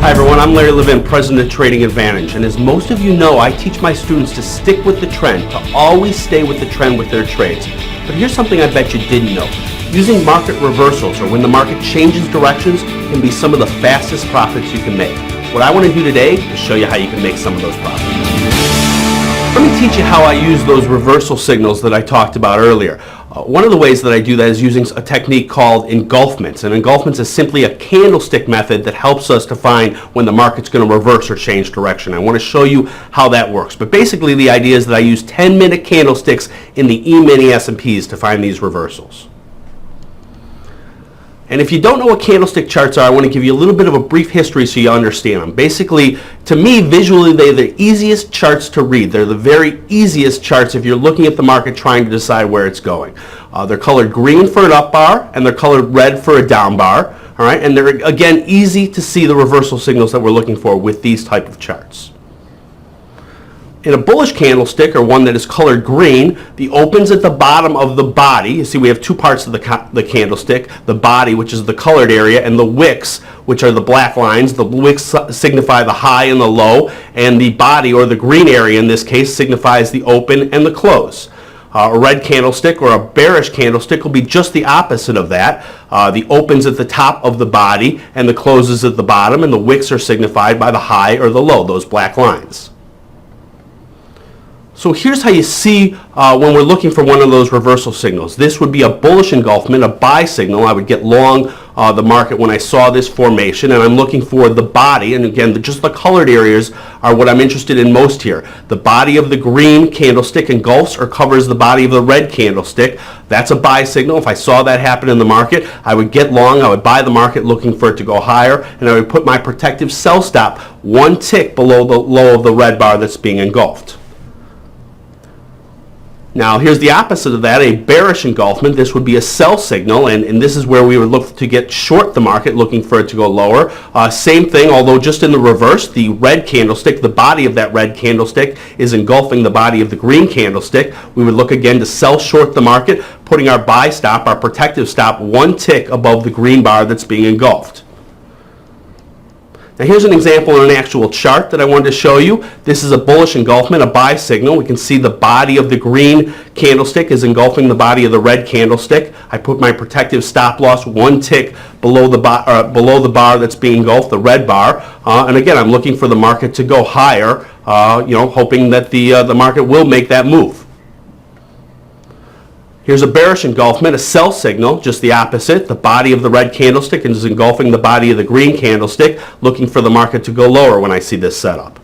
Hi everyone, I'm Larry Levin, President of Trading Advantage, and as most of you know, I teach my students to stick with the trend, to always stay with the trend with their trades. But here's something I bet you didn't know. Using market reversals, or when the market changes directions, can be some of the fastest profits you can make. What I want to do today is show you how you can make some of those profits. Let me teach you how I use those reversal signals that I talked about earlier. One of the ways that I do that is using a technique called engulfments. And engulfments is simply a candlestick method that helps us to find when the market's going to reverse or change direction. I want to show you how that works. But basically the idea is that I use 10-minute candlesticks in the E-mini S&Ps to find these reversals. And if you don't know what candlestick charts are, I want to give you a little bit of a brief history so you understand them. Basically, to me, visually, they're the easiest charts to read. They're the very easiest charts if you're looking at the market trying to decide where it's going. They're colored green for an up bar, and they're colored red for a down bar. All right, and they're, again, easy to see the reversal signals that we're looking for with these type of charts. In a bullish candlestick, or one that is colored green, the opens at the bottom of the body. You see we have two parts of the candlestick, the body, which is the colored area, and the wicks, which are the black lines. The wicks signify the high and the low, and the body, or the green area in this case, signifies the open and the close. A red candlestick or a bearish candlestick will be just the opposite of that. The opens at the top of the body and the closes at the bottom, and the wicks are signified by the high or the low, those black lines. So here's how you see when we're looking for one of those reversal signals. This would be a bullish engulfment, a buy signal. I would get long the market when I saw this formation, and I'm looking for the body, and again, just the colored areas are what I'm interested in most here. The body of the green candlestick engulfs or covers the body of the red candlestick. That's a buy signal. If I saw that happen in the market, I would get long, I would buy the market looking for it to go higher, and I would put my protective sell stop one tick below the low of the red bar that's being engulfed. Now here's the opposite of that, a bearish engulfment. This would be a sell signal, and this is where we would look to get short the market, looking for it to go lower. Same thing, although just in the reverse. The red candlestick, the body of that red candlestick is engulfing the body of the green candlestick. We would look again to sell short the market, putting our buy stop, our protective stop, one tick above the green bar that's being engulfed. Now here's an example in an actual chart that I wanted to show you. This is a bullish engulfment, a buy signal. We can see the body of the green candlestick is engulfing the body of the red candlestick. I put my protective stop loss one tick below the bar that's being engulfed, the red bar. And again, I'm looking for the market to go higher, hoping that the market will make that move. Here's a bearish engulfment, a sell signal, just the opposite. The body of the red candlestick is engulfing the body of the green candlestick, looking for the market to go lower when I see this setup.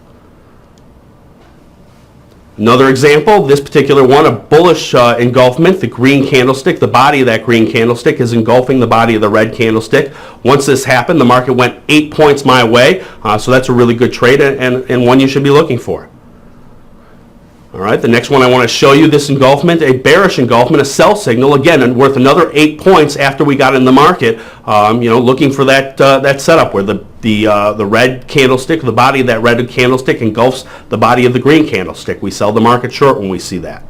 Another example, this particular one, a bullish engulfment, the green candlestick, the body of that green candlestick is engulfing the body of the red candlestick. Once this happened, the market went 8 points my way, so that's a really good trade and one you should be looking for. All right, the next one I want to show you, this engulfment, a bearish engulfment, a sell signal, again, and worth another 8 points after we got in the market, looking for that setup where the red candlestick, the body of that red candlestick engulfs the body of the green candlestick. We sell the market short when we see that.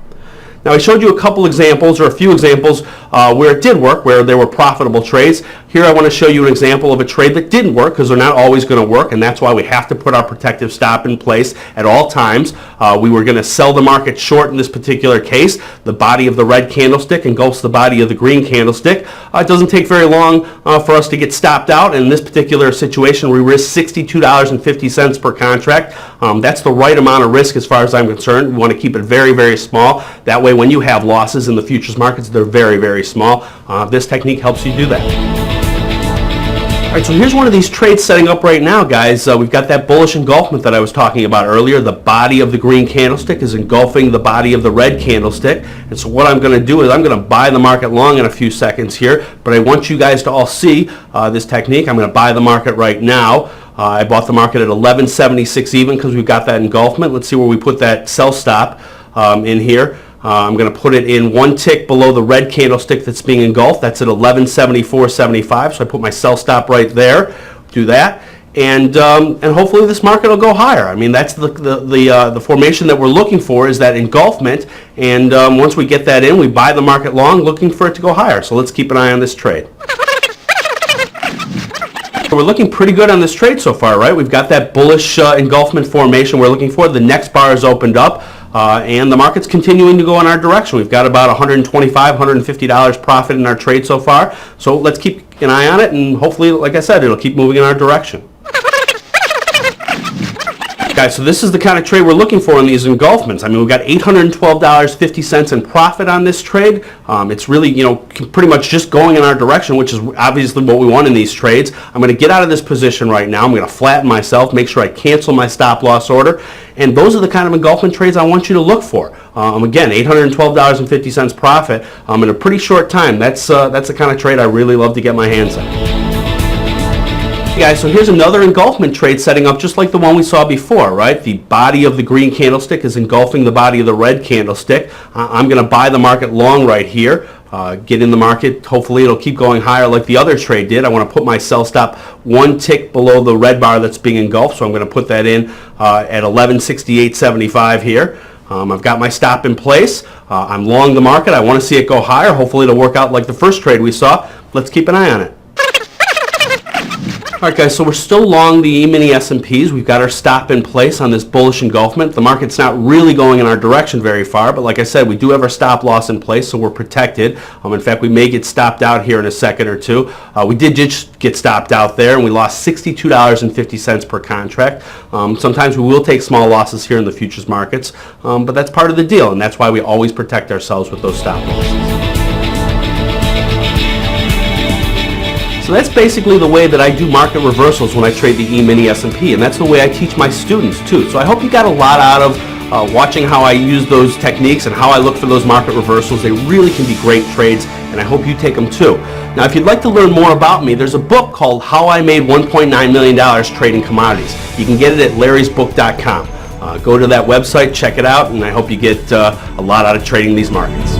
Now I showed you a couple examples, or a few examples, where it did work, where there were profitable trades. Here I want to show you an example of a trade that didn't work, because they're not always going to work, and that's why we have to put our protective stop in place at all times. We were going to sell the market short in this particular case. The body of the red candlestick engulfs the body of the green candlestick. It doesn't take very long for us to get stopped out, and in this particular situation we risk $62.50 per contract. That's the right amount of risk as far as I'm concerned. We want to keep it very, very small. That way when you have losses in the futures markets, they're very, very small. This technique helps you do that. All right, so here's one of these trades setting up right now, guys. We've got that bullish engulfment that I was talking about earlier. The body of the green candlestick is engulfing the body of the red candlestick. And so what I'm going to do is I'm going to buy the market long in a few seconds here, but I want you guys to all see this technique. I'm going to buy the market right now. I bought the market at 11.76 even because we've got that engulfment. Let's see where we put that sell stop in here. I'm going to put it in one tick below the red candlestick that's being engulfed. That's at 11.74.75. So I put my sell stop right there. Do that, and hopefully this market will go higher. I mean, that's the formation that we're looking for, is that engulfment. And once we get that in, we buy the market long, looking for it to go higher. So let's keep an eye on this trade. We're looking pretty good on this trade so far, right? We've got that bullish engulfment formation we're looking for. The next bar has opened up, and the market's continuing to go in our direction. We've got about $125, $150 profit in our trade so far. So let's keep an eye on it, and hopefully, like I said, it'll keep moving in our direction. Guys, so this is the kind of trade we're looking for in these engulfments. I mean, we've got $812.50 in profit on this trade. It's really, pretty much just going in our direction, which is obviously what we want in these trades. I'm going to get out of this position right now. I'm going to flatten myself, make sure I cancel my stop loss order. And those are the kind of engulfment trades I want you to look for. Again, $812.50 profit in a pretty short time. That's the kind of trade I really love to get my hands on. Guys, so here's another engulfment trade setting up just like the one we saw before, right? The body of the green candlestick is engulfing the body of the red candlestick. I'm going to buy the market long right here. Get in the market. Hopefully it'll keep going higher like the other trade did. I want to put my sell stop one tick below the red bar that's being engulfed, so I'm going to put that in at 1168.75 here. I've got my stop in place. I'm long the market. I want to see it go higher. Hopefully it'll work out like the first trade we saw. Let's keep an eye on it. All right, guys, so we're still long the E-mini S&Ps. We've got our stop in place on this bullish engulfment. The market's not really going in our direction very far, but like I said, we do have our stop loss in place, so we're protected. In fact, we may get stopped out here in a second or two. We did just get stopped out there, and we lost $62.50 per contract. Sometimes we will take small losses here in the futures markets, but that's part of the deal, and that's why we always protect ourselves with those stop losses. So that's basically the way that I do market reversals when I trade the E-mini S&P, and that's the way I teach my students too. So I hope you got a lot out of watching how I use those techniques and how I look for those market reversals. They really can be great trades, and I hope you take them too. Now, if you'd like to learn more about me, there's a book called How I Made $1.9 Million Trading Commodities. You can get it at larrysbook.com. Go to that website, check it out, and I hope you get a lot out of trading these markets.